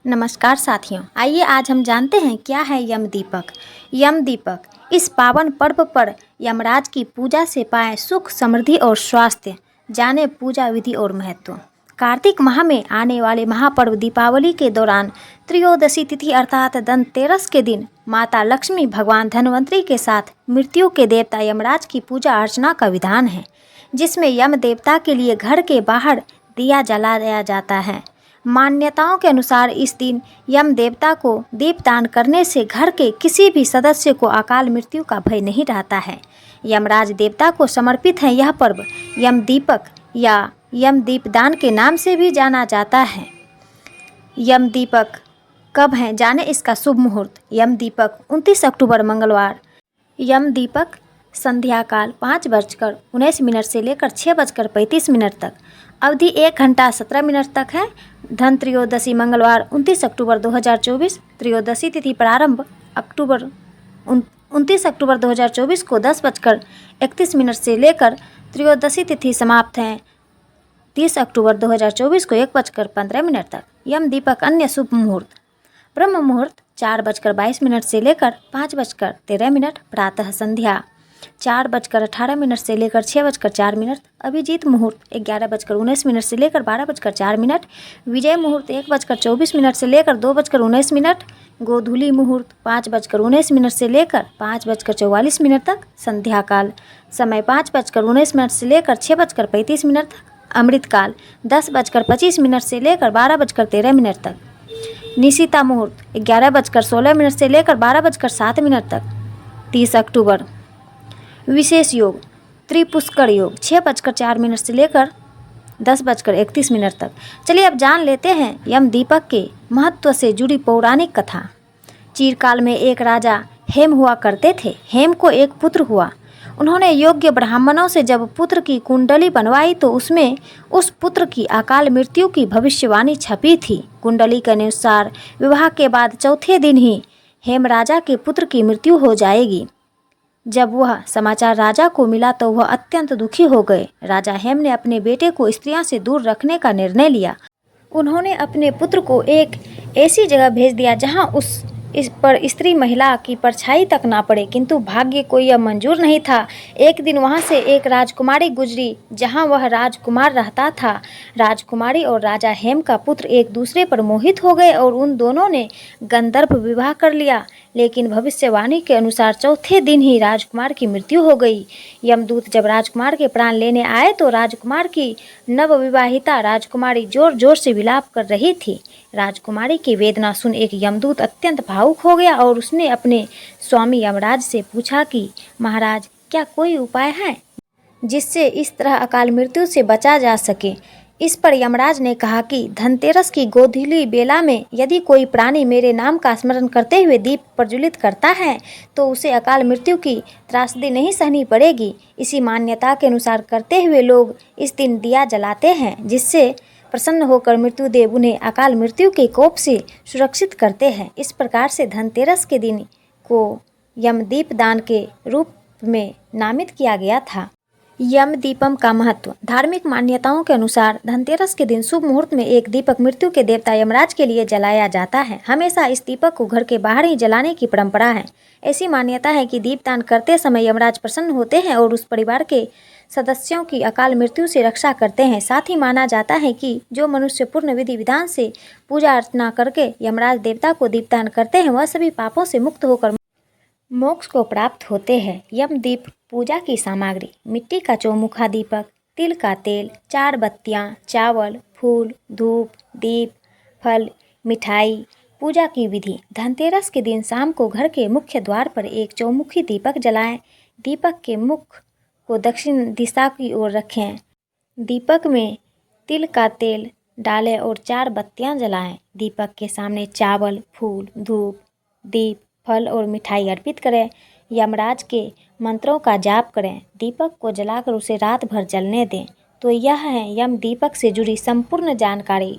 नमस्कार साथियों, आइए आज हम जानते हैं क्या है यम दीपक। यम दीपक इस पावन पर्व पर यमराज की पूजा से पाए सुख, समृद्धि और स्वास्थ्य। जाने पूजा विधि और महत्व। कार्तिक माह में आने वाले महापर्व दीपावली के दौरान त्रयोदशी तिथि अर्थात धनतेरस के दिन माता लक्ष्मी, भगवान धन्वंतरी के साथ मृत्यु के देवता यमराज की पूजा अर्चना का विधान है, जिसमें यम देवता के लिए घर के बाहर दिया जलाया जाता है। मान्यताओं के अनुसार इस दिन यम देवता को दीपदान करने से घर के किसी भी सदस्य को अकाल मृत्यु का भय नहीं रहता है। यमराज देवता को समर्पित है यह पर्व यम दीपक या यम दीपदान के नाम से भी जाना जाता है। यम दीपक कब है, जाने इसका शुभ मुहूर्त। यम दीपक 29 अक्टूबर मंगलवार। यम दीपक संध्या काल 5:19 से लेकर 6:35 तक। अवधि 1 घंटा 17 मिनट तक है। धन त्रयोदशी मंगलवार 29 अक्टूबर 2024। त्रयोदशी तिथि प्रारंभ 29 अक्टूबर 2024 को 10:31 से लेकर त्रयोदशी तिथि समाप्त है 30 अक्टूबर 2024 को 1:15 तक। यम दीपक अन्य शुभ मुहूर्त। ब्रह्म मुहूर्त 4:22 से लेकर 5:13। प्रातः संध्या 4:18 से लेकर 6:04। अभिजीत मुहूर्त 11:19 से लेकर 12:04। विजय मुहूर्त 1:24 से लेकर 2:19। गोधूली मुहूर्त 5:19 से लेकर 5:44 तक। संध्या काल समय 5:19 से लेकर 6:35 तक। अमृत काल 10:25 से लेकर 12:13 तक। निशिता मुहूर्त 11:16 से लेकर 12:07 तक। 30 अक्टूबर। विशेष योग त्रिपुष्कर योग 6:04 से लेकर 10:31 तक। चलिए अब जान लेते हैं यम दीपक के महत्व से जुड़ी पौराणिक कथा। चिरकाल में एक राजा हेम हुआ करते थे। हेम को एक पुत्र हुआ। उन्होंने योग्य ब्राह्मणों से जब पुत्र की कुंडली बनवाई तो उसमें उस पुत्र की अकाल मृत्यु की भविष्यवाणी छपी थी। कुंडली के अनुसार विवाह के बाद चौथे दिन ही हेम राजा के पुत्र की मृत्यु हो जाएगी। जब वह समाचार राजा को मिला तो वह अत्यंत दुखी हो गए। राजा हेम ने अपने बेटे को स्त्रियों से दूर रखने का निर्णय लिया। उन्होंने अपने पुत्र को एक ऐसी जगह भेज दिया जहां इस पर स्त्री महिला की परछाई तक ना पड़े, किंतु भाग्य को यह मंजूर नहीं था। एक दिन वहां से एक राजकुमारी गुजरी जहां वह राजकुमार रहता था। राजकुमारी और राजा हेम का पुत्र एक दूसरे पर मोहित हो गए और उन दोनों ने गंधर्व विवाह कर लिया। लेकिन भविष्यवाणी के अनुसार चौथे दिन ही राजकुमार की मृत्यु हो गई। यमदूत जब राजकुमार के प्राण लेने आए तो राजकुमार की नवविवाहिता राजकुमारी जोर जोर से विलाप कर रही थी। राजकुमारी की वेदना सुन एक यमदूत अत्यंत भावुक हो गया और उसने अपने स्वामी यमराज से पूछा कि महाराज, क्या कोई उपाय है जिससे इस तरह अकाल मृत्यु से बचा जा सके। इस पर यमराज ने कहा कि धनतेरस की गोधूली बेला में यदि कोई प्राणी मेरे नाम का स्मरण करते हुए दीप प्रज्वलित करता है तो उसे अकाल मृत्यु की त्रासदी नहीं सहनी पड़ेगी। इसी मान्यता के अनुसार करते हुए लोग इस दिन दिया जलाते हैं, जिससे प्रसन्न होकर मृत्युदेव उन्हें अकाल मृत्यु के कोप से सुरक्षित करते हैं। इस प्रकार से धनतेरस के दिन को यम दीपदान के रूप में नामित किया गया था। यम दीपम का महत्व। धार्मिक मान्यताओं के अनुसार धनतेरस के दिन शुभ मुहूर्त में एक दीपक मृत्यु के देवता यमराज के लिए जलाया जाता है। हमेशा इस दीपक को घर के बाहर ही जलाने की परंपरा है। ऐसी मान्यता है कि दीपदान करते समय यमराज प्रसन्न होते हैं और उस परिवार के सदस्यों की अकाल मृत्यु से रक्षा करते हैं। साथ ही माना जाता है कि जो मनुष्य पूर्ण विधि विधान से पूजा अर्चना करके यमराज देवता को दीपदान करते हैं वह सभी पापों से मुक्त होकर मोक्ष को प्राप्त होते हैं। यम दीप पूजा की सामग्री। मिट्टी का चौमुखा दीपक, तिल का तेल, 4 बत्तियाँ, चावल, फूल, धूप, दीप, फल, मिठाई। पूजा की विधि। धनतेरस के दिन शाम को घर के मुख्य द्वार पर एक चौमुखी दीपक जलाएं। दीपक के मुख को दक्षिण दिशा की ओर रखें। दीपक में तिल का तेल डालें और 4 बत्तियाँ जलाएं। दीपक के सामने चावल, फूल, धूप, दीप, फल और मिठाई अर्पित करें। यमराज के मंत्रों का जाप करें। दीपक को जलाकर उसे रात भर जलने दें। तो यह है यम दीपक से जुड़ी संपूर्ण जानकारी।